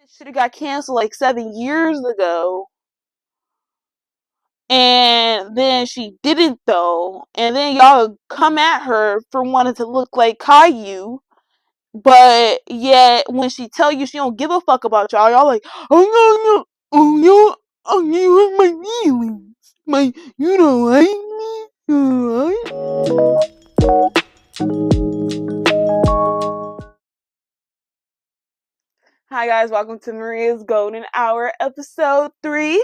should have got canceled like 7 years ago. And then she didn't though. And then y'all come at her for wanting to look like Caillou. But yet when she tell you she don't give a fuck about y'all like, oh no, you hurt my feelings. You don't like me? You Hi guys, welcome to Maria's Golden Hour, episode 3.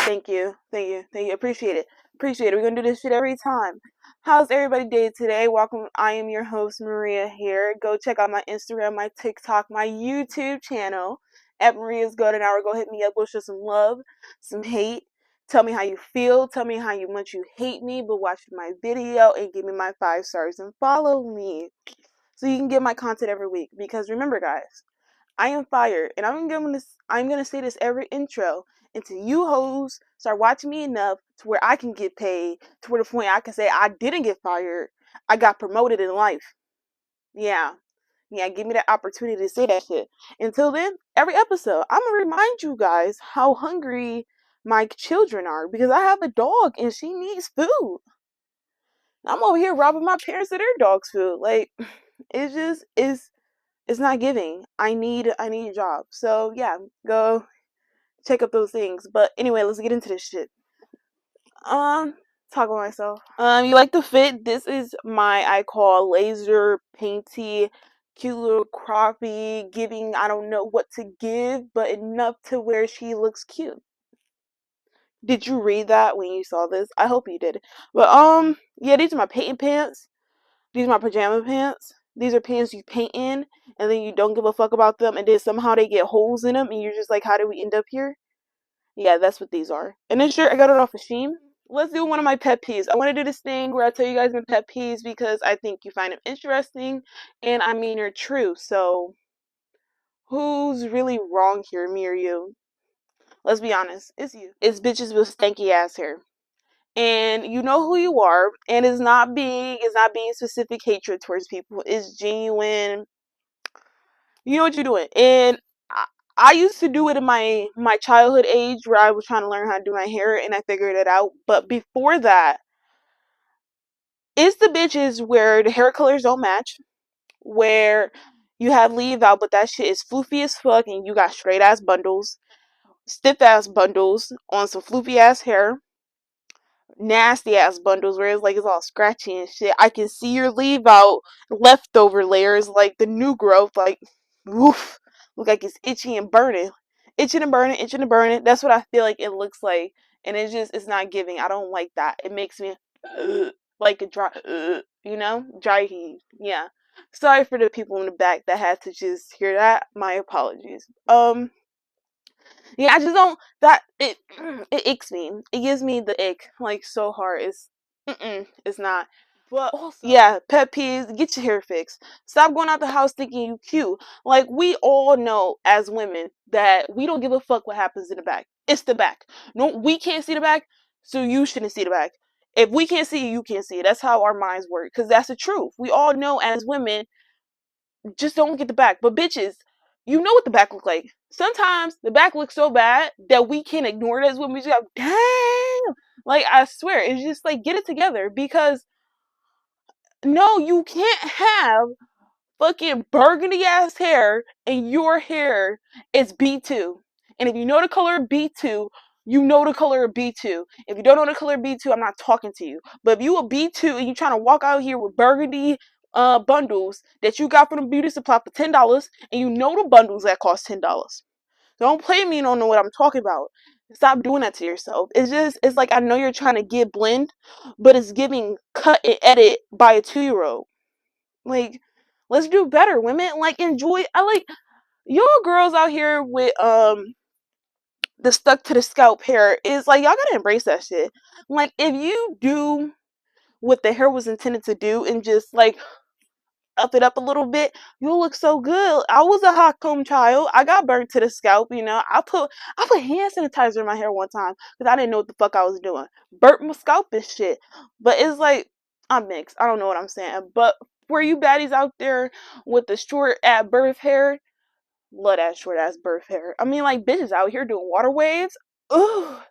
Thank you. Appreciate it. We're gonna do this shit every time. How's everybody day today? Welcome. I am your host, Maria here. Go check out my Instagram, my TikTok, my YouTube channel at Maria's Golden Hour. Go hit me up. Go show some love, some hate. Tell me how you feel. Tell me how much you hate me, but watch my video and give me my 5 stars and follow me so you can get my content every week. Because remember, guys, I am fired, and I'm gonna say this every intro until you hoes start watching me enough to where I can get paid, to where the point I can say I didn't get fired, I got promoted in life. Yeah, give me that opportunity to say that shit. Until then, every episode, I'm gonna remind you guys how hungry my children are because I have a dog and she needs food. I'm over here robbing my parents of their dog's food. Like, it just is. It's not giving. I need a job. So yeah, go check up those things. But anyway, let's get into this shit. Talk about myself. You like the fit? This is I call laser painty, cute little croppy, giving I don't know what to give, but enough to where she looks cute. Did you read that when you saw this? I hope you did. But yeah, these are my painting pants. These are my pajama pants. These are pants you paint in, and then you don't give a fuck about them, and then somehow they get holes in them, and you're just like, how did we end up here? Yeah, that's what these are. And this shirt, I got it off of Shein. Let's do one of my pet peeves. I want to do this thing where I tell you guys my pet peeves because I think you find them interesting, and I mean they're true. So, who's really wrong here, me or you? Let's be honest. It's you. It's bitches with stanky ass hair. And you know who you are, and it's not being specific hatred towards people. It's genuine. You know what you're doing. And I used to do it in my childhood age where I was trying to learn how to do my hair, and I figured it out. But before that, it's the bitches where the hair colors don't match, where you have leave out, but that shit is floofy as fuck, and you got straight ass bundles, stiff ass bundles on some floofy ass hair. Nasty ass bundles where it's all scratchy and shit. I can see your leave out leftover layers, like the new growth, like woof, look like it's itchy and burning. Itching and burning. That's what I feel like it looks like. And it's not giving. I don't like that. It makes me like a dry dry heat. Yeah. Sorry for the people in the back that had to just hear that. My apologies. Yeah, I just don't it icks me. It gives me the ick like so hard. It's not. But also, yeah, pet peeves, get your hair fixed. Stop going out the house thinking you cute. Like, we all know as women that we don't give a fuck what happens in the back. It's the back. No, we can't see the back, so you shouldn't see the back. If we can't see it, you can't see it. That's how our minds work. Because that's the truth. We all know as women, just don't get the back. But bitches, you know what the back look like. Sometimes the back looks so bad that we can't ignore it as women. We just go, damn. Like, I swear, it's just like, get it together. Because no, you can't have fucking burgundy ass hair and your hair is B2. And if you know the color B2, you know the color B2. If you don't know the color B2, I'm not talking to you. But if you a B2 and you trying to walk out here with burgundy bundles that you got from the beauty supply for $10, and you know the bundles that cost $10. Don't play me and don't know what I'm talking about. Stop doing that to yourself. It's like, I know you're trying to get blend, but it's giving cut and edit by a 2-year-old. Like, let's do better, women. Like, enjoy. I like y'all girls out here with the stuck to the scalp hair. Is like, y'all gotta embrace that shit. Like, if you do what the hair was intended to do and just like up it up a little bit, you'll look so good. I was a hot comb child. I got burnt to the scalp, I put hand sanitizer in my hair one time because I didn't know what the fuck I was doing. Burnt my scalp and shit. But it's like, I'm mixed. I don't know what I'm saying. But for you baddies out there with the short at birth hair, love that short ass birth hair. I mean, like, bitches out here doing water waves. Ugh.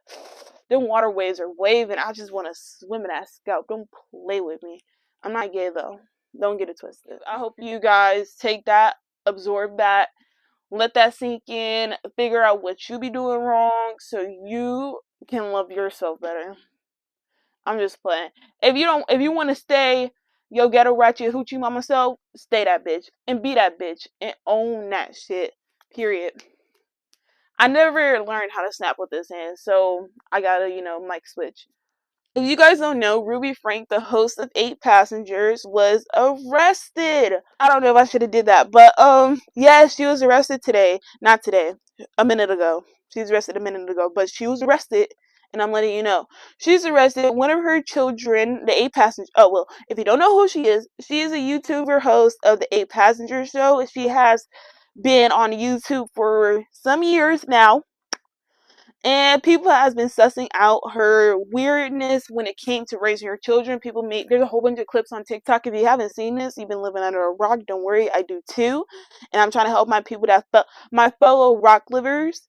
Them water waves are waving. I just want to swim in that scalp. Don't play with me. I'm not gay though. Don't get it twisted. I hope you guys take that, absorb that, let that sink in, figure out what you be doing wrong so you can love yourself better. I'm just playing. If you want to stay yo ghetto ratchet hoochie mama self, stay that bitch and be that bitch and own that shit. Period. I never learned how to snap with this hand, so I gotta, mic switch. If you guys don't know, Ruby Frank, the host of 8 Passengers, was arrested. I don't know if I should have did that, but yeah, she was arrested today. Not today, a minute ago. She was arrested a minute ago, but she was arrested, and I'm letting you know. She's arrested. One of her children, the 8 Passengers. Oh well, if you don't know who she is a YouTuber host of the 8 Passenger show. She has been on YouTube for some years now. And people has been sussing out her weirdness when it came to raising her children. There's a whole bunch of clips on TikTok. If you haven't seen this, you've been living under a rock. Don't worry, I do too. And I'm trying to help my people my fellow rock livers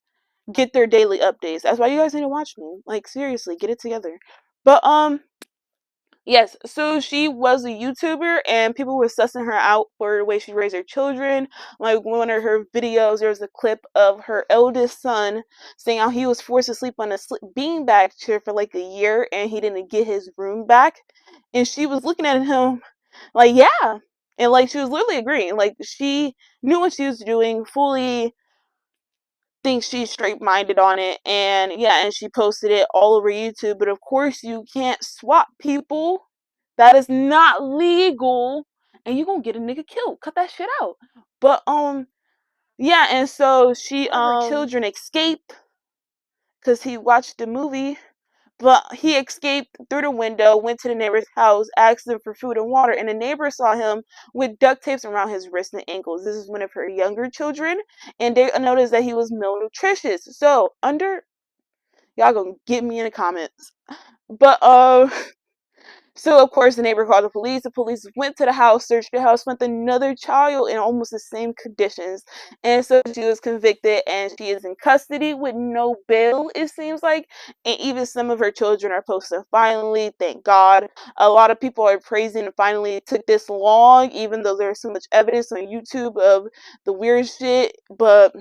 get their daily updates. That's why you guys need to watch me. Like, seriously, get it together. But yes, so she was a YouTuber and people were sussing her out for the way she raised her children. Like, one of her videos, there was a clip of her eldest son saying how he was forced to sleep on a beanbag chair for like a year and he didn't get his room back. And she was looking at him like, yeah. And like, she was literally agreeing. Like, she knew what she was doing, fully thinks she's straight minded on it. And yeah, and she posted it all over YouTube. But of course, you can't swap people. That is not legal, and you gonna get a nigga killed. Cut that shit out. But yeah, and so her children escaped because he watched the movie. But he escaped through the window, went to the neighbor's house, asked them for food and water, and the neighbor saw him with duct tapes around his wrists and ankles. This is one of her younger children, and they noticed that he was malnutritious. So y'all gonna get me in the comments. But so, of course, the neighbor called the police. The police went to the house, searched the house, found another child in almost the same conditions. And so she was convicted and she is in custody with no bail, it seems like. And even some of her children are posting finally, thank God. A lot of people are praising and finally it took this long, even though there's so much evidence on YouTube of the weird shit. But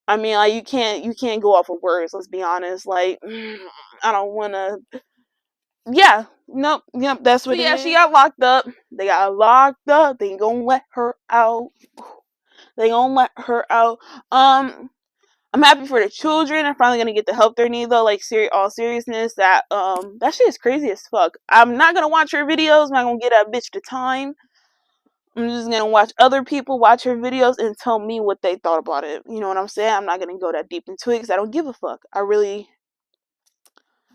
I mean, like, you can't go off of words, let's be honest. Like, I don't wanna. Yeah, nope, yep, that's what it is. Yeah, she got locked up. They got locked up. They ain't gonna let her out. They gonna let her out. I'm happy for the children. They're finally gonna get the help they need though. Like, all seriousness, that shit is crazy as fuck. I'm not gonna watch her videos. I'm not gonna get that bitch the time. I'm just gonna watch other people watch her videos and tell me what they thought about it. You know what I'm saying? I'm not gonna go that deep into it because I don't give a fuck.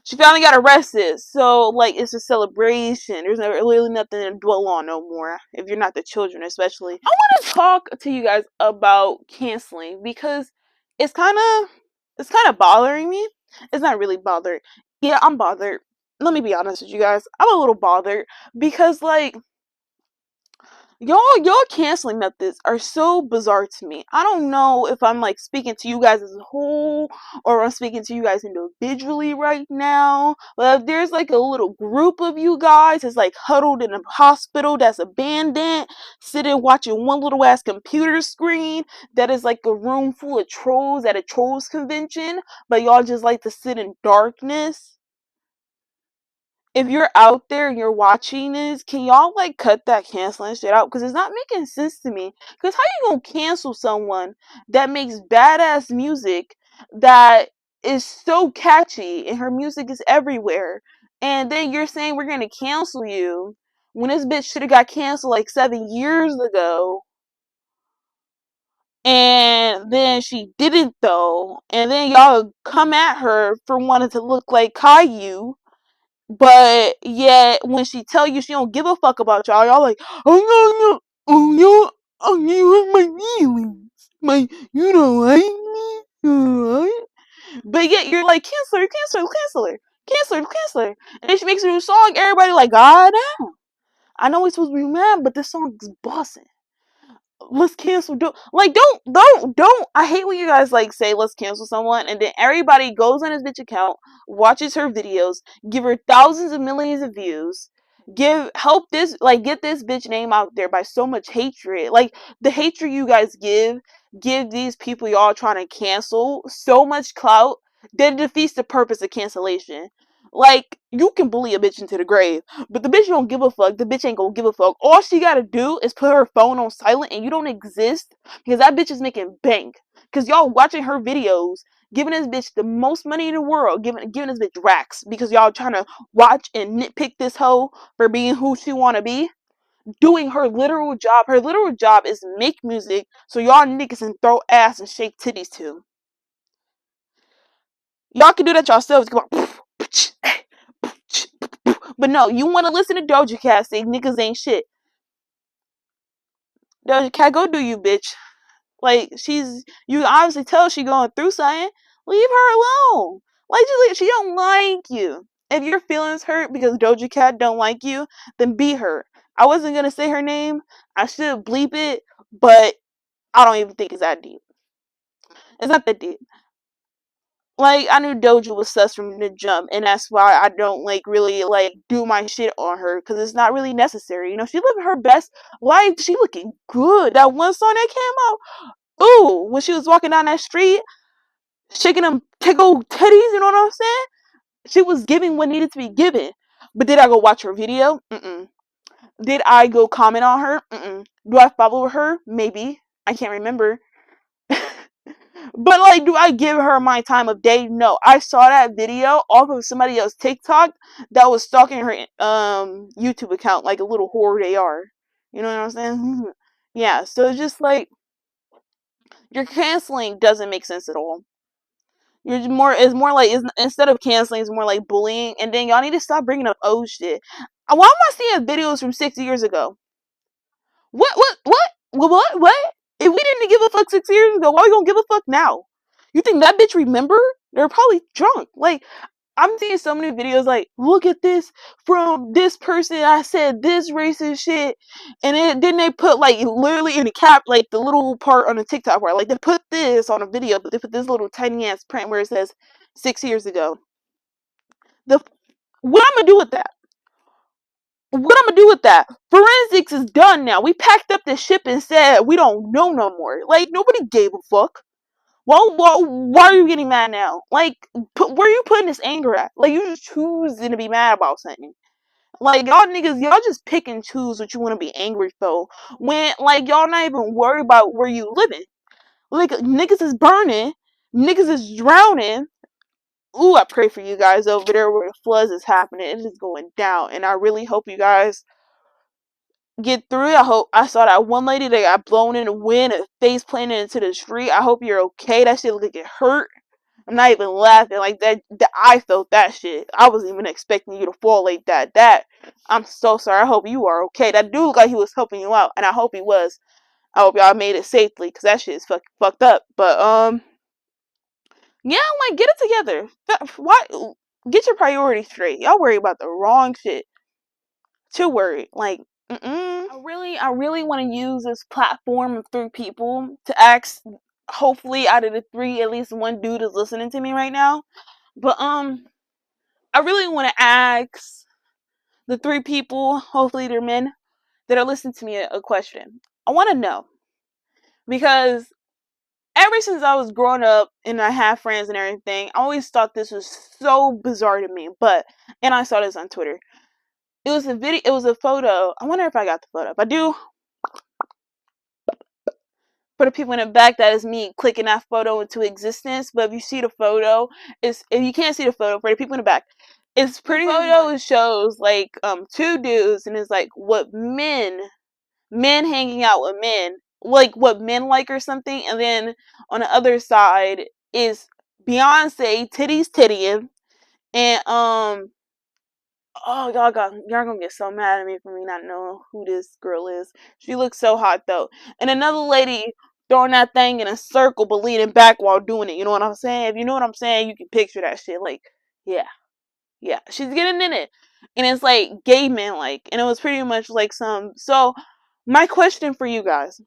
She finally got arrested, so like it's a celebration. There's really nothing to dwell on no more. If you're not the children, especially. I want to talk to you guys about canceling because it's kind of bothering me. It's not really bothered. Yeah, I'm bothered. Let me be honest with you guys. I'm a little bothered because like y'all canceling methods are so bizarre to me. I don't know if I'm like speaking to you guys as a whole or I'm speaking to you guys individually right now. But if there's like a little group of you guys that's like huddled in a hospital that's abandoned, sitting watching one little ass computer screen that is like a room full of trolls at a trolls convention, but y'all just like to sit in darkness. If you're out there and you're watching this, can y'all like cut that canceling shit out? Because it's not making sense to me. Because how you gonna cancel someone that makes badass music that is so catchy and her music is everywhere, and then you're saying we're gonna cancel you when this bitch should have got canceled like 7 years ago, and then she didn't though, and then y'all come at her for wanting to look like Caillou. But yet, when she tell you she don't give a fuck about y'all like, oh no, you hurt my feelings. You don't like me, right? But yet you're like, cancel her. And then she makes a new song, everybody like, God damn. I know we're supposed to be mad, but this song is bossing. Let's cancel. Don't. I hate when you guys like say let's cancel someone, and then everybody goes on his bitch account, watches her videos, give her thousands of millions of views, get this bitch name out there by so much hatred. Like the hatred you guys give these people y'all trying to cancel so much clout that it defeats the purpose of cancellation. Like, you can bully a bitch into the grave, but the bitch don't give a fuck. The bitch ain't gonna give a fuck. All she gotta do is put her phone on silent and you don't exist because that bitch is making bank. Because y'all watching her videos, giving this bitch the most money in the world, giving this bitch racks because y'all trying to watch and nitpick this hoe for being who she wanna be. Doing her literal job. Her literal job is make music so y'all niggas can throw ass and shake titties too. Y'all can do that yourselves. Come on. But no, you want to listen to Doja Cat say niggas ain't shit. Doja Cat, go do you, bitch. Like, you obviously tell she going through something. Leave her alone. Like, she don't like you. If your feelings hurt because Doja Cat don't like you, then be her. I wasn't gonna say her name. I should bleep it, but I don't even think it's that deep. It's not that deep. Like, I knew Doja was sus from the jump, and that's why I don't, really, do my shit on her, because it's not really necessary. You know, she living her best life. She looking good. That one song that came out, ooh, when she was walking down that street, shaking them tickle titties, you know what I'm saying? She was giving what needed to be given. But did I go watch her video? Mm-mm. Did I go comment on her? Mm-mm. Do I follow her? Maybe. I can't remember. But do I give her my time of day? No. I saw that video off of somebody else's TikTok that was stalking her YouTube account like a little whore they are. You know what I'm saying? Yeah, so it's just your canceling doesn't make sense at all. Instead of canceling, it's more like bullying, and then y'all need to stop bringing up old shit. Why am I seeing videos from 6 years ago? What? If we didn't give a fuck 6 years ago, why are we gonna give a fuck now? You think that bitch remember? They're probably drunk. I'm seeing so many videos look at this from this person. I said this racist shit, and then they put literally in the cap the little part on the TikTok where they put this on a video, but they put this little tiny ass print where it says 6 years ago. What I'm gonna do with that? What I'm gonna do with that? Forensics is done now. We packed up the ship and said we don't know no more. Nobody gave a fuck. Why are you getting mad now? Where are you putting this anger at? You just choosing to be mad about something. Y'all niggas, y'all just pick and choose what you want to be angry for. When, y'all not even worried about where you living. Niggas is burning. Niggas is drowning. Ooh, I pray for you guys over there where the floods is happening. It is going down. And I really hope you guys get through it. I saw that one lady that got blown in the wind and face planted into the street. I hope you're okay. That shit look like it hurt. I'm not even laughing like that. I felt that shit. I wasn't even expecting you to fall like that. I'm so sorry. I hope you are okay. That dude looked like he was helping you out, and I hope he was. I hope y'all made it safely, cause that shit is fucked up. But yeah, get it together. Why? Get your priorities straight. Y'all worry about the wrong shit. Too worried. I really want to use this platform of 3 people to ask. Hopefully, out of the 3, at least one dude is listening to me right now. But I really want to ask the 3 people, hopefully they're men, that are listening to me a question. I want to know, because ever since I was growing up and I had friends and everything, I always thought this was so bizarre to me. And I saw this on Twitter. It was a photo. I wonder if I got the photo. If I do, for the people in the back, that is me clicking that photo into existence. But if you see the photo, if you can't see the photo, for the people in the back, it's pretty. The photo shows 2 dudes, and it's what men hanging out with men, what men like or something. And then on the other side is Beyonce tittying, and oh, y'all gonna get so mad at me for me not knowing who this girl is. She looks so hot though. And another lady throwing that thing in a circle but leaning back while doing it. You know what I'm saying? If you know what I'm saying, you can picture that shit. Yeah. She's getting in it. and it's like gay men like, and it was pretty much like some. So my question for you guys,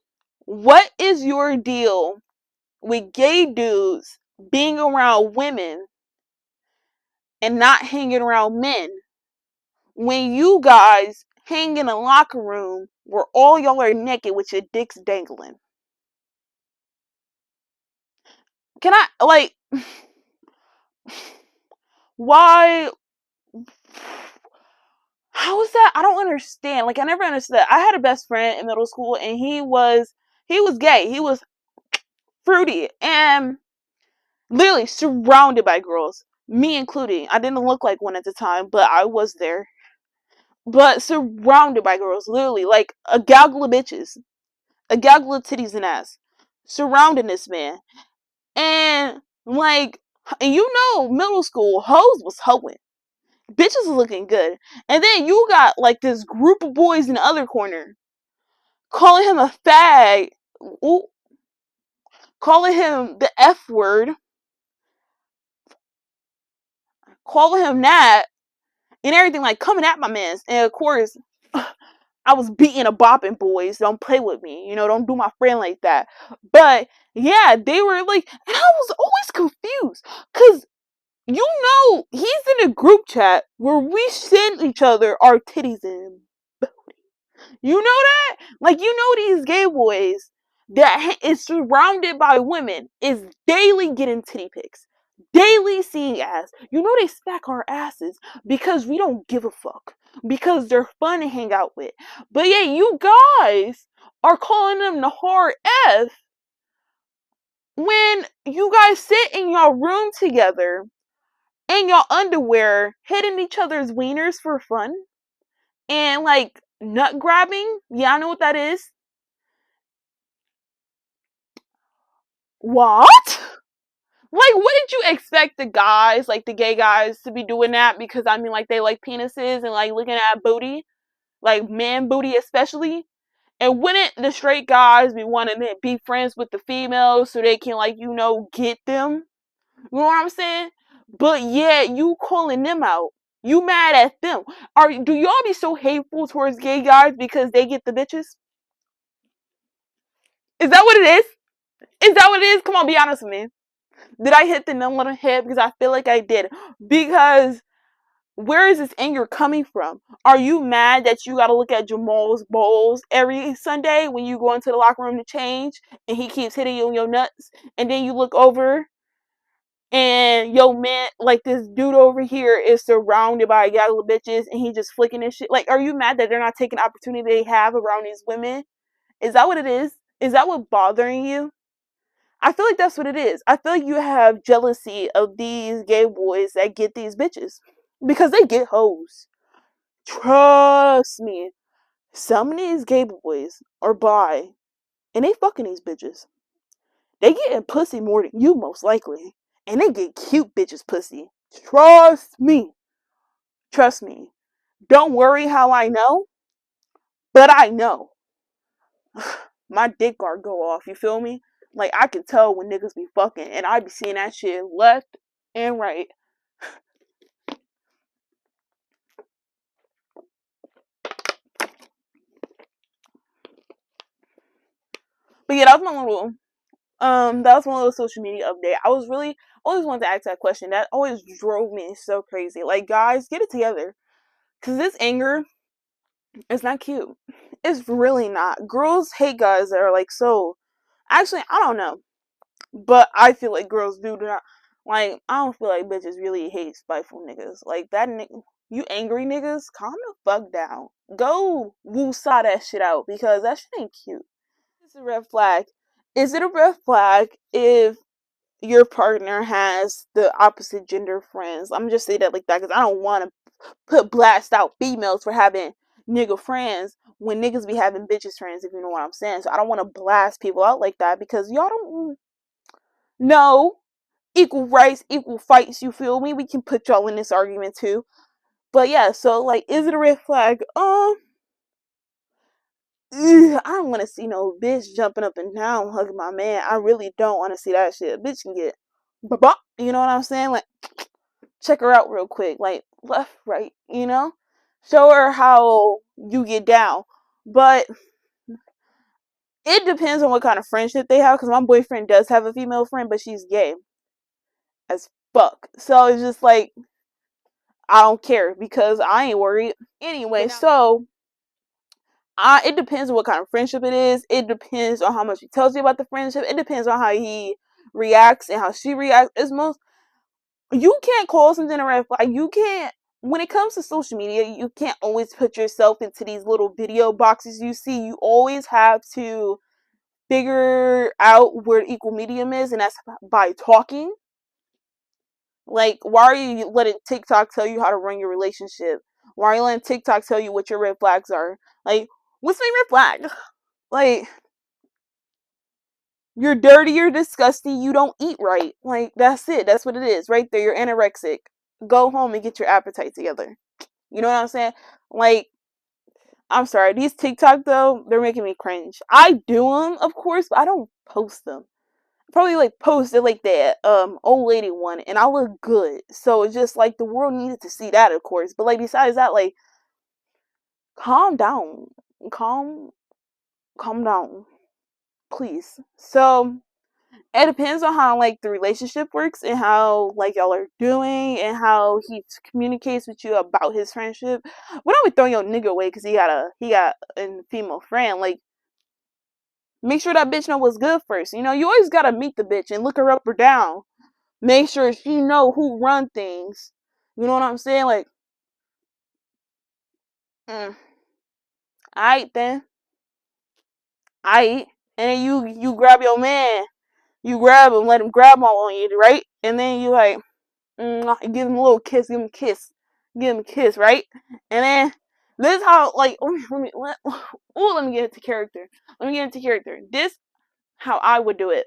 what is your deal with gay dudes being around women and not hanging around men when you guys hang in a locker room where all y'all are naked with your dicks dangling? Can I, like, why? How is that? I don't understand. Like, I never understood. I had a best friend in middle school, and he was gay. He was fruity and literally surrounded by girls, me including. I didn't look like one at the time, but I was there. But surrounded by girls, literally, like a gaggle of bitches, a gaggle of titties and ass, surrounding this man. And like, and you know, middle school hoes was hoeing. Bitches was looking good. And then you got like this group of boys in the other corner calling him a fag, ooh, calling him the F word, calling him that, and everything, like coming at my mans. And of course, I was beating a bopping, boys. Don't play with me. You know, don't do my friend like that. But yeah, they were like, and I was always confused. Because you know, he's in a group chat where we send each other our titties in. You know that? Like, you know, these gay boys that is surrounded by women is daily getting titty pics, daily seeing ass. You know, they stack our asses because we don't give a fuck, because they're fun to hang out with. But yeah, you guys are calling them the hard F when you guys sit in your room together in your underwear hitting each other's wieners for fun and like nut grabbing. Yeah, I know what that is. What? Like, what did you expect the guys, like the gay guys, to be doing that? Because I mean, like, they like penises and like looking at booty, like man booty especially. And wouldn't the straight guys be wanting to be friends with the females so they can, like, you know, get them? You know what I'm saying? But yeah, you calling them out. You mad at them. Do y'all be so hateful towards gay guys because they get the bitches? Is that what it is? Is that what it is? Come on, be honest with me. Did I hit the nail on the head? Because I feel like I did. Because where is this anger coming from? Are you mad that you gotta look at Jamal's balls every Sunday when you go into the locker room to change and he keeps hitting you in your nuts? And then you look over and yo man, like this dude over here is surrounded by a gaggle of bitches and he just flicking his shit. Like, are you mad that they're not taking the opportunity they have around these women? Is that what it is? Is that what bothering you? I feel like that's what it is. I feel like you have jealousy of these gay boys that get these bitches. Because they get hoes. Trust me. Some of these gay boys are bi. And they fucking these bitches. They getting pussy more than you, most likely. And they get cute bitches pussy. Trust me. Trust me. Don't worry how I know. But I know. My dick guard go off. You feel me? Like, I can tell when niggas be fucking. And I be seeing that shit left and right. But yeah, that was my little that was my little social media update. I was really always wanted to ask that question. That always drove me so crazy. Like, guys, get it together. Cause this anger is not cute. It's really not. Girls hate guys that are like so. Actually, I don't know. But I feel like girls do not. Like, I don't feel like bitches really hate spiteful niggas. Like, that nigga, you angry niggas, calm the fuck down. Go woo-saw that shit out because that shit ain't cute. It's a red flag. Is it a red flag if your partner has the opposite gender friends? I'm just say that like that because I don't want to blast out females for having nigga friends when niggas be having bitches friends, if you know what I'm saying. So I don't want to blast people out like that because y'all don't know equal rights, equal fights. You feel me? We can put y'all in this argument too. But yeah, so like, is it a red flag? I don't want to see no bitch jumping up and down hugging my man. I really don't want to see that shit. A bitch can get, you know what I'm saying? Like, check her out real quick, like left, right, you know. Show her how you get down. But it depends on what kind of friendship they have, because my boyfriend does have a female friend, but she's gay as fuck. So it's just like, I don't care, because I ain't worried. Anyway, so it depends on what kind of friendship it is. It depends on how much he tells you about the friendship. It depends on how he reacts and how she reacts. You can't call something a red flag. You can't, when it comes to social media, you can't always put yourself into these little video boxes you see. You always have to figure out where the equal medium is, and that's by talking. Like, why are you letting TikTok tell you how to run your relationship? Why are you letting TikTok tell you what your red flags are? Like, what's my red flag? Like, you're dirty, you're disgusting, you don't eat right. Like, that's it. That's what it is. Right there. You're anorexic. Go home and get your appetite together. You know what I'm saying? Like, I'm sorry. These TikTok, though, they're making me cringe. I do them, of course, but I don't post them. Probably like posted like that old lady one, and I look good. So it's just like the world needed to see that, of course. But like besides that, like, calm down. Calm down. Please. So it depends on how like the relationship works and how like y'all are doing and how he communicates with you about his friendship. We're not throwing your nigga away because he got a female friend. Like, make sure that bitch know what's good first. You know, you always gotta meet the bitch and look her up or down. Make sure she know who run things. You know what I'm saying? Like, alright then. Alright. And then you grab your man. You grab him, let him grab all on you, right? And then you like, give him a little kiss, give him a kiss. Give him a kiss, right? And then, this is how, like, let me get into character. This, how I would do it.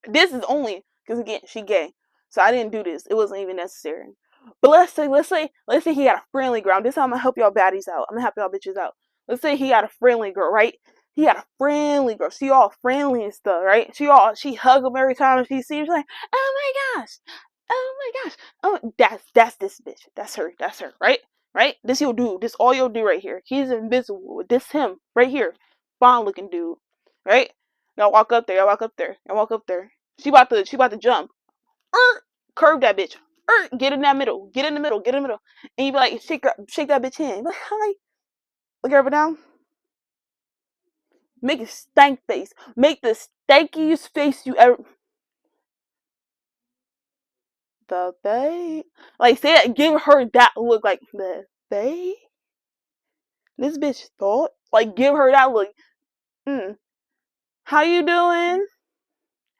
This is only, because again, she gay. So I didn't do this. It wasn't even necessary. But let's say he got a friendly girl. This is how I'm gonna help y'all baddies out. I'm gonna help y'all bitches out. Let's say he got a friendly girl, right? He got a friendly girl. She all friendly and stuff, right? She hug him every time she sees. She's like, oh my gosh, oh my gosh, oh that's this bitch. That's her, right? Right? This you'll do. This all you'll do right here. He's invisible. This him right here, fine looking dude, right? Y'all walk up there. She about to jump. Curve that bitch. Get in that middle. Get in the middle. And you be like, shake that bitch hand. Like, hi. Look her up and down. Make a stank face. Make the stankiest face you ever. The babe. Like, say it. Give her that look. Like, the babe. This bitch thought. Like, give her that look. How you doing?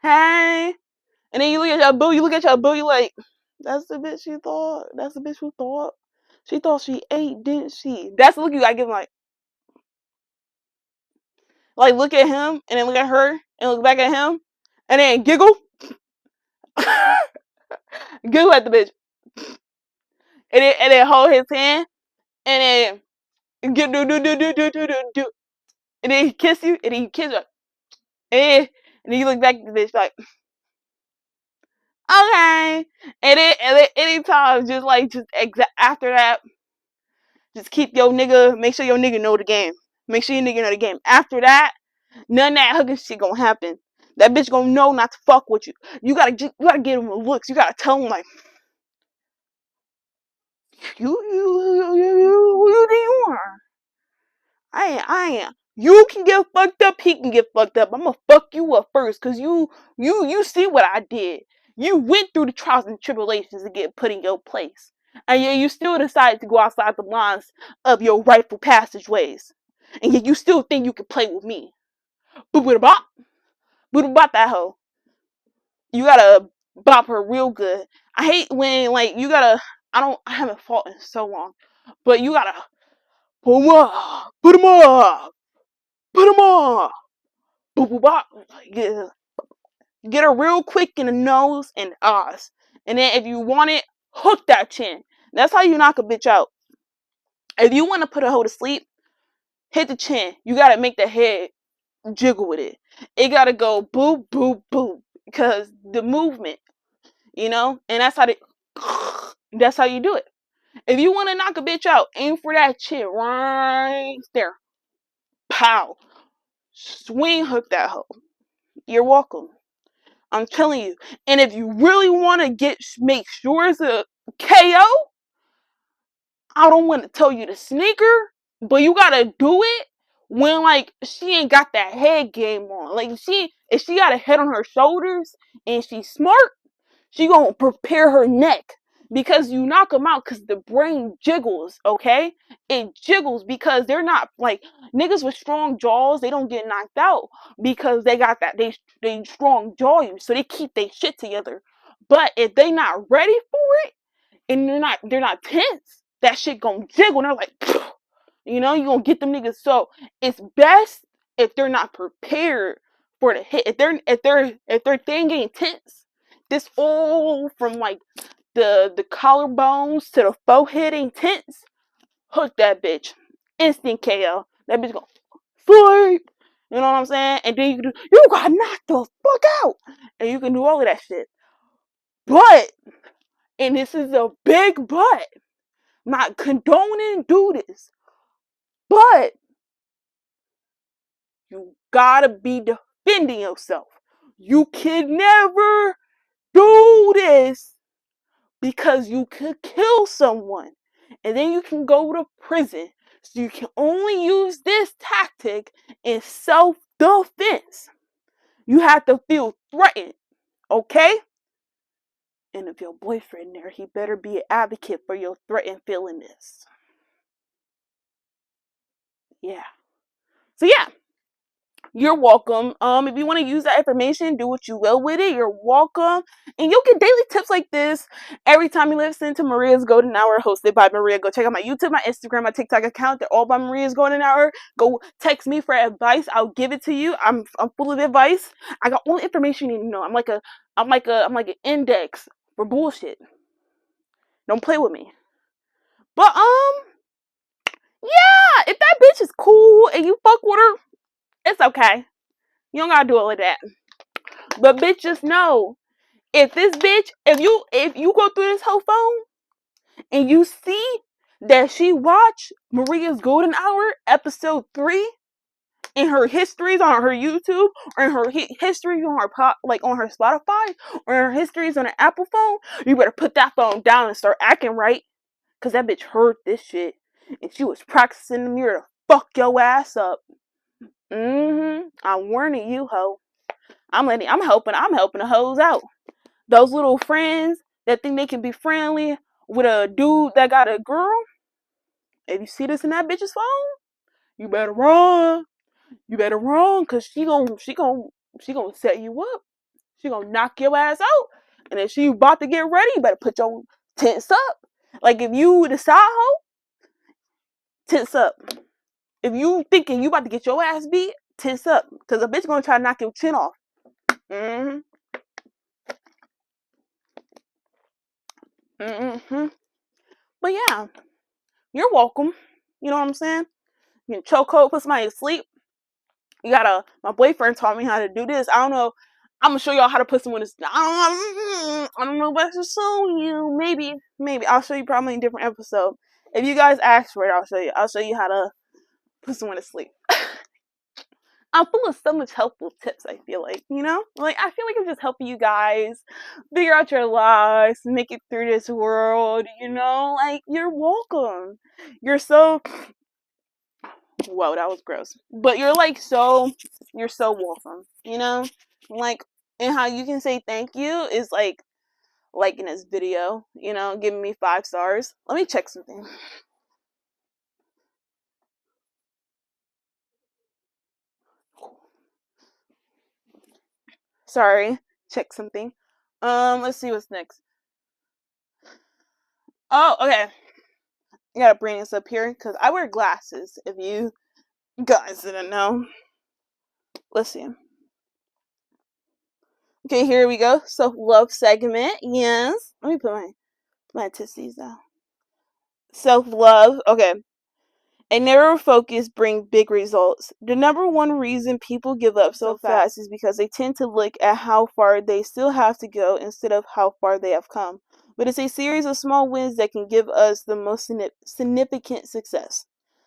Hey. And then you look at your boo. You like, that's the bitch she thought. That's the bitch who thought. She thought she ate, didn't she? That's the look you gotta give him, like look at him and then look at her and look back at him and then giggle. Giggle at the bitch. And then hold his hand and then get do. And then he kiss you and then he kiss her. And then you look back at the bitch like, okay. And then anytime after that, just keep your nigga, make sure your nigga know the game. Make sure your nigga know the game. After that, none of that hugging shit gonna happen. That bitch gonna know not to fuck with you. You gotta give him looks. You gotta tell him like, you who do you are? I am. You can get fucked up. He can get fucked up. I'm gonna fuck you up first, cause you see what I did. You went through the trials and tribulations to get put in your place, and yet you still decided to go outside the lines of your rightful passageways, and yet you still think you can play with me. But what about that hoe? You gotta bop her real good. I hate when like you gotta. I haven't fought in so long, but you gotta put him up, put him up, put him up, boop boop bop. Get her real quick in the nose and eyes, and then if you want it, hook that chin. That's how you knock a bitch out. If you want to put a hoe to sleep, hit the chin. You gotta make the head jiggle with it. It gotta go boop boop boop because the movement, and that's how you do it. If you want to knock a bitch out, aim for that shit right there. Pow. Swing hook that hoe. You're welcome. I'm telling you. And if you really want to make sure it's a KO, I don't want to tell you to sneaker, but you gotta do it when like she ain't got that head game on. Like if she got a head on her shoulders and she's smart, she gonna prepare her neck. Because you knock them out because the brain jiggles, okay? It jiggles because they're not like niggas with strong jaws. They don't get knocked out because they got that they strong jaw you, so they keep their shit together. But if they not ready for it and they're not tense, that shit gonna jiggle. And they're like, you know, you gonna get them niggas. So it's best if they're not prepared for the hit. If their thing ain't tense, this all from like the collarbones to the forehead ain't tense, hook that bitch. Instant KO. That bitch gonna sleep. You know what I'm saying? And then you got knocked the fuck out. And you can do all of that shit. But, and this is a big but, not condoning do this, but you gotta be defending yourself. You can never do this because you could kill someone and then you can go to prison. So you can only use this tactic in self-defense. You have to feel threatened, okay? And if your boyfriend there, he better be an advocate for your threatened feelingness. Yeah. So yeah. You're welcome. If you want to use that information, do what you will with it. You're welcome. And you'll get daily tips like this every time you listen to Maria's Golden Hour, hosted by Maria. Go check out my YouTube, my Instagram, my TikTok account. They're all by Maria's Golden Hour. Go text me for advice. I'll give it to you. I'm full of advice. I got all the information you need to know. I'm like an index for bullshit. Don't play with me. But yeah, if that bitch is cool and you fuck with her, it's okay. You don't gotta do all of that. But bitch, just know, if you go through this whole phone and you see that she watched Maria's Golden Hour episode 3 in her histories on her YouTube or in her histories on her on her Spotify or in her histories on an Apple phone, you better put that phone down and start acting right, cause that bitch heard this shit and she was practicing in the mirror to fuck your ass up. I'm warning you, ho. I'm helping the hoes out. Those little friends that think they can be friendly with a dude that got a girl. If you see this in that bitch's phone, you better run. You better run, cause she gonna set you up. She gonna knock your ass out. And if she about to get ready, you better put your tense up. Like if you the side hoe, tense up. If you thinking you about to get your ass beat, tense up. Cause a bitch gonna try to knock your chin off. But yeah, you're welcome. You know what I'm saying? You can chokehold, put somebody to sleep. My boyfriend taught me how to do this. I don't know. I'm gonna show y'all how to put someone to sleep. I don't know if I should show you. Maybe. I'll show you probably in a different episode. If you guys ask for it, I'll show you. I'll show you how to put someone to sleep. I'm full of so much helpful tips, I feel like, you know? Like, I feel like I'm just helping you guys figure out your lives, make it through this world, you know? Like, you're welcome. You're so... Whoa, that was gross. But you're so welcome, you know? Like, and how you can say thank you is like liking this video, you know, giving me 5 stars. Let me check something. Sorry, check something. Let's see what's next. Oh, okay. I gotta bring this up here because I wear glasses. If you guys didn't know, let's see. Okay, here we go. Self-love segment. Yes. Let me put my testes down. Self-love. Okay. A narrow focus brings big results. The number one reason people give up so fast is because they tend to look at how far they still have to go instead of how far they have come. but it's a series of small wins that can give us the most significant success.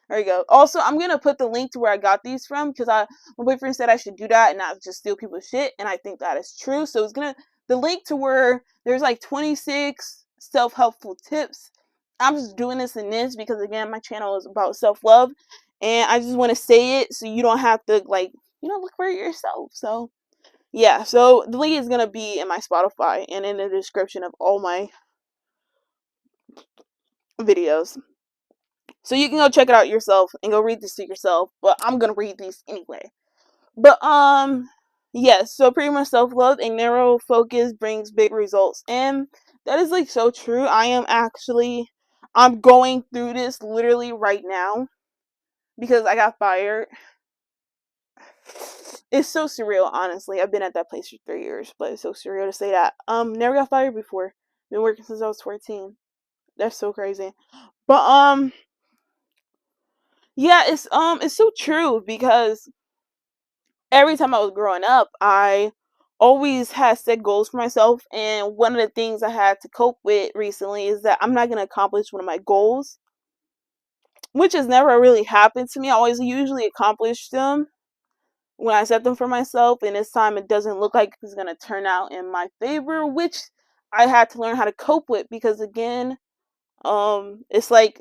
There you go. Also, I'm gonna put the link to where I got these from because my boyfriend said I should do that and not just steal people's shit, and I think that is true. So it's gonna the link to where there's like 26 self-helpful tips. I'm just doing this and this because again, my channel is about self-love, and I just want to say it so you don't have to look for it yourself. So yeah, so the link is gonna be in my Spotify and in the description of all my videos. So you can go check it out yourself and go read this to yourself. But I'm gonna read these anyway. But yes, so pretty much self-love and narrow focus brings big results. And that is like so true. I'm going through this literally right now because I got fired. It's so surreal, honestly. I've been at that place for 3 years, but it's so surreal to say that. Never got fired before. Been working since I was 14. That's so crazy. But yeah, it's so true because every time I was growing up, I always had set goals for myself, and one of the things I had to cope with recently is that I'm not going to accomplish one of my goals, which has never really happened to me. I always usually accomplish them when I set them for myself, and this time it doesn't look like it's going to turn out in my favor, which I had to learn how to cope with because again, it's like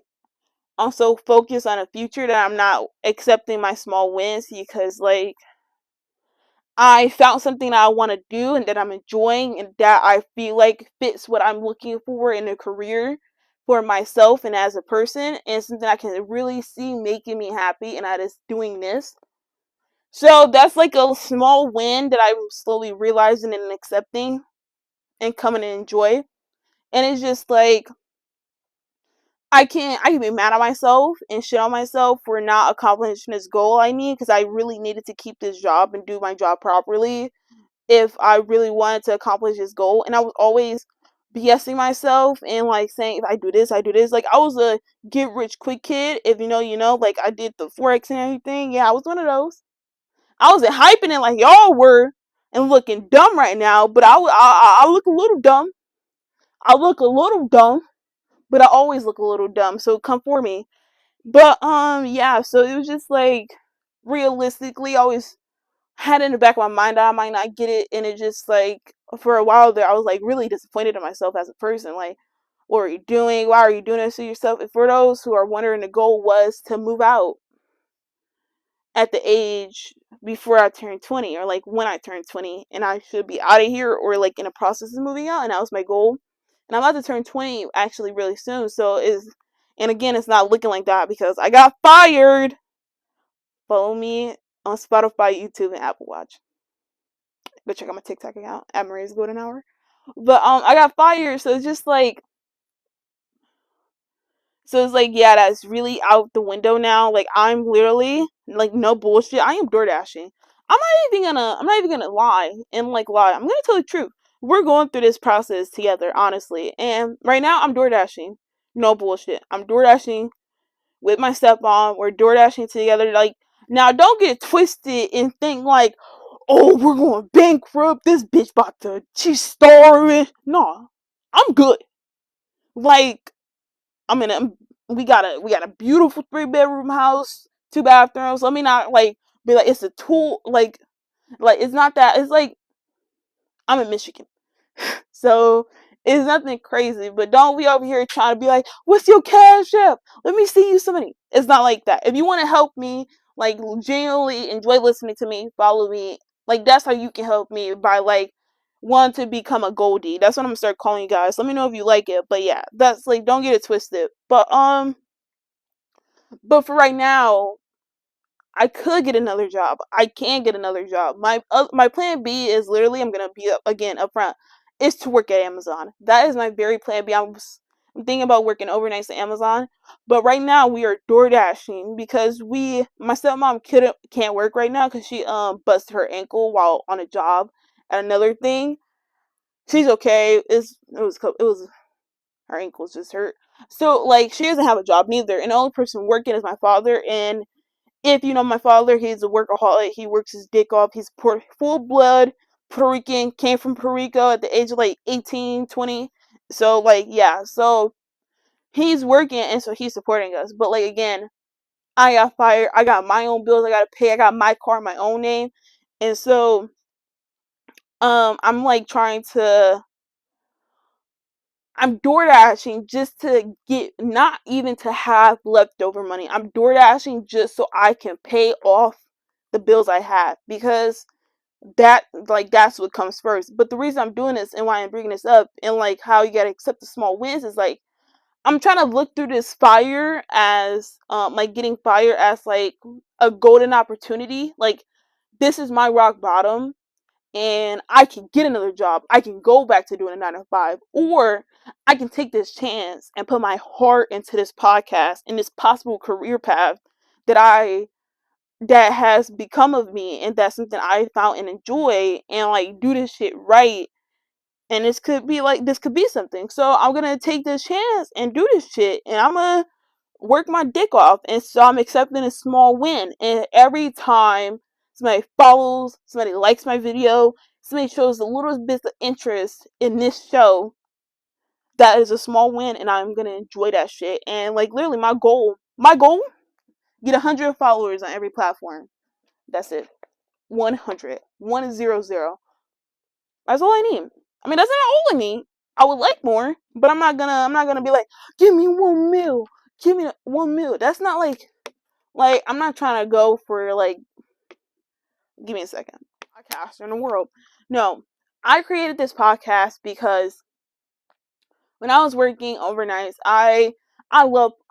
I'm so focused on a future that I'm not accepting my small wins because like I found something that I want to do and that I'm enjoying and that I feel like fits what I'm looking for in a career for myself and as a person, and something I can really see making me happy, and that is doing this. So that's like a small win that I'm slowly realizing and accepting and coming to enjoy. And it's just like I can be mad at myself and shit on myself for not accomplishing this goal I need because I really needed to keep this job and do my job properly if I really wanted to accomplish this goal. And I was always BSing myself and like saying if I do this, I do this. Like I was a get rich quick kid. If you know, you know. Like I did the forex and everything. Yeah, I was one of those. I wasn't hyping it like y'all were and looking dumb right now, but I look a little dumb. I look a little dumb, but I always look a little dumb. So come for me. But yeah. So it was just like realistically, I always had in the back of my mind that I might not get it, and it just like for a while there I was like really disappointed in myself as a person. Like, what are you doing? Why are you doing this to yourself? And for those who are wondering, the goal was to move out at the age before I turned 20, or like when I turned 20, and I should be out of here or like in the process of moving out, and that was my goal. And I'm about to turn 20 actually really soon, so and again it's not looking like that because I got fired. Follow me on Spotify, YouTube, and Apple Watch. Go check out my TikTok account at Maria's Golden Hour. But I got fired, so it's like yeah, that's really out the window now. Like I'm literally like no bullshit. I am door dashing. I'm not even gonna lie and like lie. I'm gonna tell the truth. We're going through this process together, honestly. And right now I'm door dashing. No bullshit. I'm door dashing with my stepmom. We're door dashing together. Like now, don't get it twisted and think like, oh, we're going bankrupt. This bitch she's starving. No, I'm good. Like, I mean, we got a beautiful 3-bedroom house, 2 bathrooms. Let me not like be like it's a tool. Like it's not that. It's like I'm in Michigan. So it's nothing crazy, but don't be over here trying to be like, what's your cash app? Let me see you some money. It's not like that. If you want to help me, like genuinely enjoy listening to me, follow me. Like that's how you can help me by like wanting to become a Goldie. That's what I'm gonna start calling you guys. Let me know if you like it. But yeah, that's like don't get it twisted. But for right now, I could get another job. I can get another job. My plan B is literally I'm gonna be again upfront is to work at Amazon. That is my very plan B. I'm thinking about working overnights at Amazon, but right now we are door dashing because my stepmom can't work right now because she busted her ankle while on a job at another thing. She's okay. It was her ankle's just hurt. So like she doesn't have a job neither, and the only person working is my father. And if you know my father, he's a workaholic. He works his dick off. He's full blood Puerto Rican. Came from Puerto Rico at the age of like 18, 20. So like, yeah, so he's working and so he's supporting us. But like, again, I got fired. I got my own bills I gotta pay. I got my car in my own name. And so I'm like trying to, I'm door dashing just to get, not even to have leftover money. I'm door dashing just so I can pay off the bills I have, because that, like, that's what comes first. But the reason I'm doing this and why I'm bringing this up and like how you gotta accept the small wins is like, I'm trying to look through this fire as like getting fired as like a golden opportunity. Like, this is my rock bottom and I can get another job. I can go back to doing a 9 to 5, or I can take this chance and put my heart into this podcast and this possible career path that that has become of me, and that's something I found and enjoy, and like do this shit right. And this could be something. So I'm gonna take this chance and do this shit, and I'm gonna work my dick off. And so I'm accepting a small win. And every time somebody follows, somebody likes my video, somebody shows the littlest bit of interest in this show, that is a small win, and I'm gonna enjoy that shit. And like, literally, my goal, get 100 followers on every platform. That's it. 100. 100. That's all I need. I mean, that's not all I need. I would like more, but I'm not gonna be like, give me 1 mil. Give me 1 mil. That's not like, I'm not trying to go for like, give me a second, podcaster in the world. No, I created this podcast because when I was working overnights, I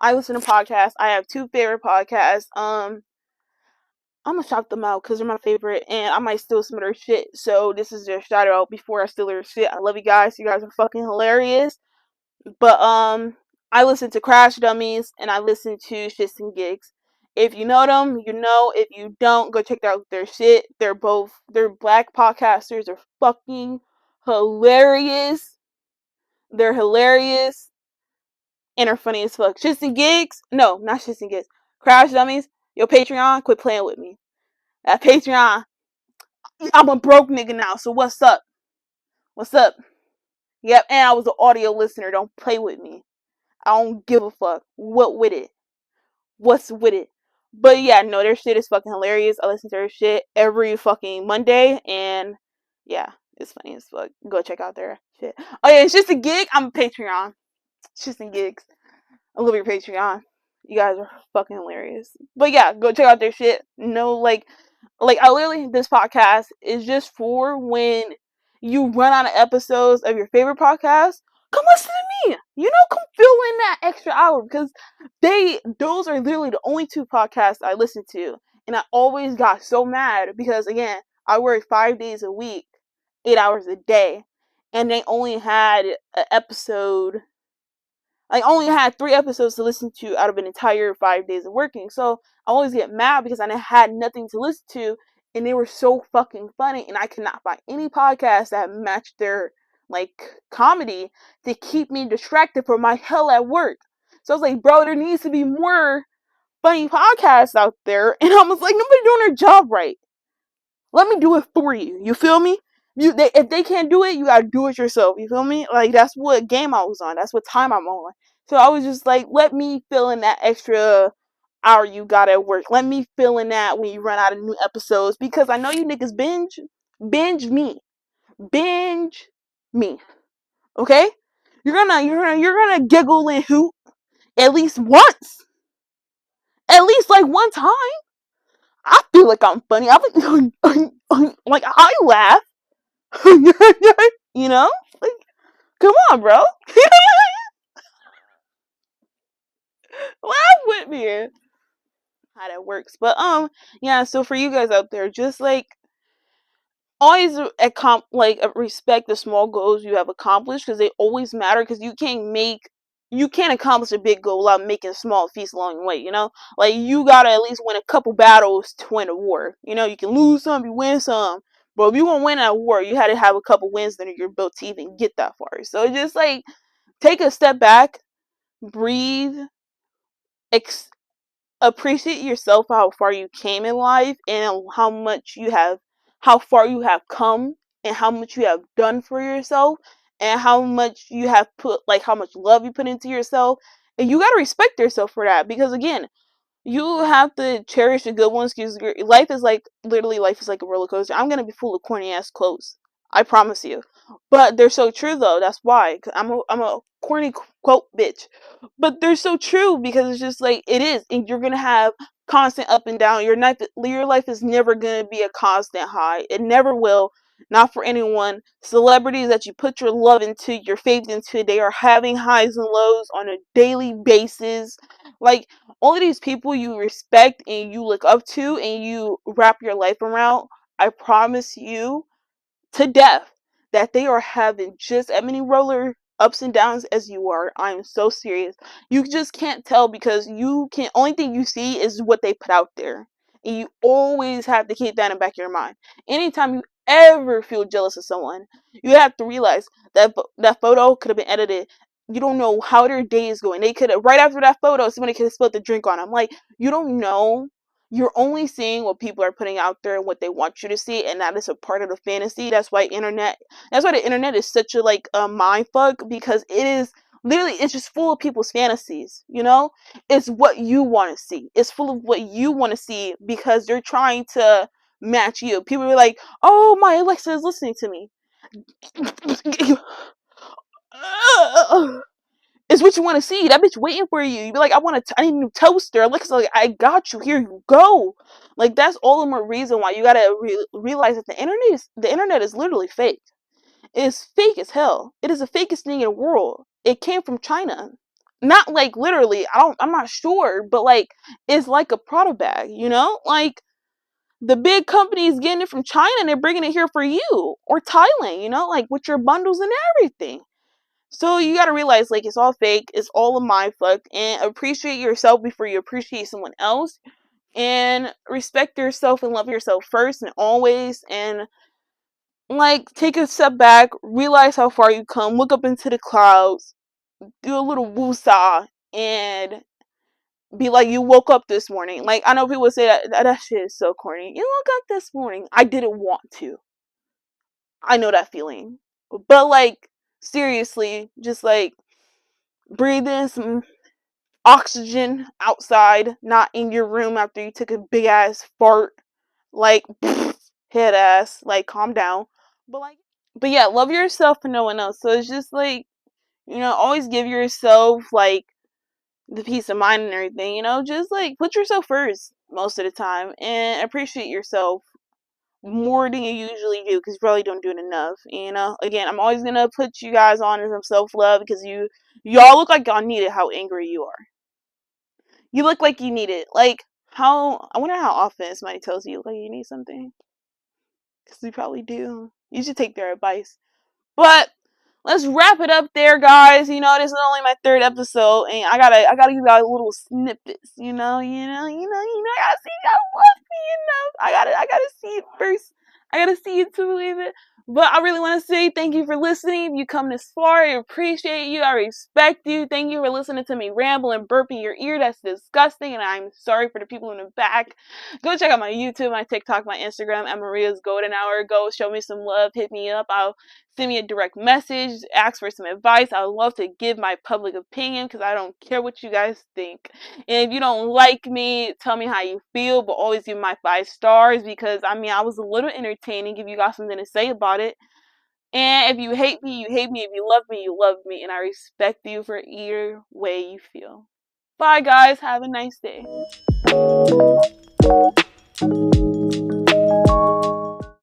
listen to podcasts. I have 2 favorite podcasts. I'm gonna shout them out because they're my favorite, and I might steal some of their shit. So this is their shout out before I steal their shit. I love you guys. You guys are fucking hilarious. But I listen to Crash Dummies and I listen to Shits and Gigs. If you know them, you know. If you don't, go check out their shit. They're black podcasters. They're fucking hilarious. They're hilarious and are funny as fuck. Shits and Gigs? No, not Shits and Gigs. Crash Dummies. Yo, Patreon, quit playing with me. That Patreon, I'm a broke nigga now, so what's up? What's up? Yep, and I was an audio listener. Don't play with me. I don't give a fuck. What with it? What's with it? But yeah, no, their shit is fucking hilarious. I listen to their shit every fucking Monday, and yeah, it's funny as fuck. Go check out their shit. Oh yeah, it's just a gig. I'm a Patreon. It's just a gigs. I love your Patreon. You guys are fucking hilarious. But yeah, go check out their shit. No, like I literally, this podcast is just for when you run out of episodes of your favorite podcast. Come listen to me. You know, come fill in that extra hour, because those are literally the only 2 podcasts I listen to. And I always got so mad because, again, I work 5 days a week, 8 hours a day, and they only had an episode. I only had 3 episodes to listen to out of an entire 5 days of working. So I always get mad because I had nothing to listen to, and they were so fucking funny, and I could not find any podcast that matched their like comedy to keep me distracted from my hell at work. So I was like, bro, there needs to be more funny podcasts out there. And I was like, nobody doing their job right. Let me do it for you. You feel me? If they can't do it, you gotta do it yourself. You feel me? Like, that's what game I was on. That's what time I'm on. So I was just like, let me fill in that extra hour you got at work. Let me fill in that when you run out of new episodes, because I know you niggas binge me. Okay? You're gonna giggle and hoot at least once. At least like one time. I feel like I'm funny. I'm like, I laugh. You know? Like, come on, bro. Laugh with me. How that works. But yeah, so for you guys out there, just like always respect the small goals you have accomplished, because they always matter, because you can't accomplish a big goal without making small feats along the way, you know? Like, you gotta at least win a couple battles to win a war. You know, you can lose some, you win some. But if you want to win a war, you had to have a couple wins under your belt to even get that far. So just like, take a step back, breathe, appreciate yourself, how far you came in life, and how far you have come, and how much you have done for yourself, and how much you have put, like how much love you put into yourself, and you gotta respect yourself for that, because again, you have to cherish the good ones, because life is like, literally, life is like a roller coaster. I'm gonna be full of corny ass quotes, I promise you, but they're so true though. That's why, 'cause I'm a corny quote bitch, but they're so true, because it's just like it is, and you're gonna have constant up and down. Your life is never gonna be a constant high. It never will. Not for anyone. Celebrities that you put your love into, your faith into, they are having highs and lows on a daily basis. Like, all of these people you respect and you look up to and you wrap your life around, I promise you to death that they are having just as many roller ups and downs as you are. I'm so serious. You just can't tell, because you can only thing you see is what they put out there. And you always have to keep that in the back of your mind. Anytime you ever feel jealous of someone, you have to realize that that photo could have been edited. You don't know how their day is going. They could have, right after that photo, somebody could have spilled the drink on them. Like, you don't know. You're only seeing what people are putting out there and what they want you to see, and that is a part of the fantasy. That's why the internet is such a, like, a mind fuck, because it is literally, it's just full of people's fantasies, you know? It's what you want to see. It's full of what you want to see, because they're trying to match you. People are like, "Oh, my Alexa is listening to me." It's what you want to see. That bitch waiting for you. You be like, I need a new toaster. Alexa's like, I got you. Here you go. Like, that's all the more reason why you gotta realize that the internet is literally fake. It is fake as hell. It is the fakest thing in the world. It came from China. Not like literally. I'm not sure, but like, it's like a Prada bag. Like, the big companies getting it from China and they're bringing it here for you, or Thailand. Like, with your bundles and everything. So you gotta realize, like, it's all fake, it's all a mind fuck, and appreciate yourself before you appreciate someone else, and respect yourself and love yourself first and always, and, like, take a step back, realize how far you come, look up into the clouds, do a little woosah, and be like, you woke up this morning. Like, I know people say that shit is so corny. You woke up this morning. I didn't want to. I know that feeling. But, like, seriously, just, like, breathe in some oxygen outside, not in your room after you took a big ass fart. Like, head ass. Like, calm down. But yeah, love yourself and no one else. So it's just like, always give yourself, like, the peace of mind and everything. Just like put yourself first most of the time, and appreciate yourself more than you usually do, because you probably don't do it enough. Again, I'm always gonna put you guys on as some self love, because y'all look like y'all need it. How angry you are. You look like you need it. Like, I wonder how often somebody tells you, like, you need something. Because you probably do. You should take their advice. But let's wrap it up there, guys. This is only my third episode, and I gotta give y'all little snippets. I gotta see y'all love me enough. I gotta see it first. I gotta see it to believe it. But I really want to say thank you for listening. If you come this far, I appreciate you. I respect you. Thank you for listening to me ramble and burp in your ear. That's disgusting, and I'm sorry for the people in the back. Go check out my YouTube, my TikTok, my Instagram, at Maria's Golden Hour. Go show me some love. Hit me up. I'll send me a direct message. Ask for some advice. I would love to give my public opinion, because I don't care what you guys think. And if you don't like me, tell me how you feel, but always give my 5 stars, because I was a little entertaining. If you got something to say about it. And if you hate me, you hate me. If you love me, you love me. And I respect you for either way you feel. Bye, guys. Have a nice day.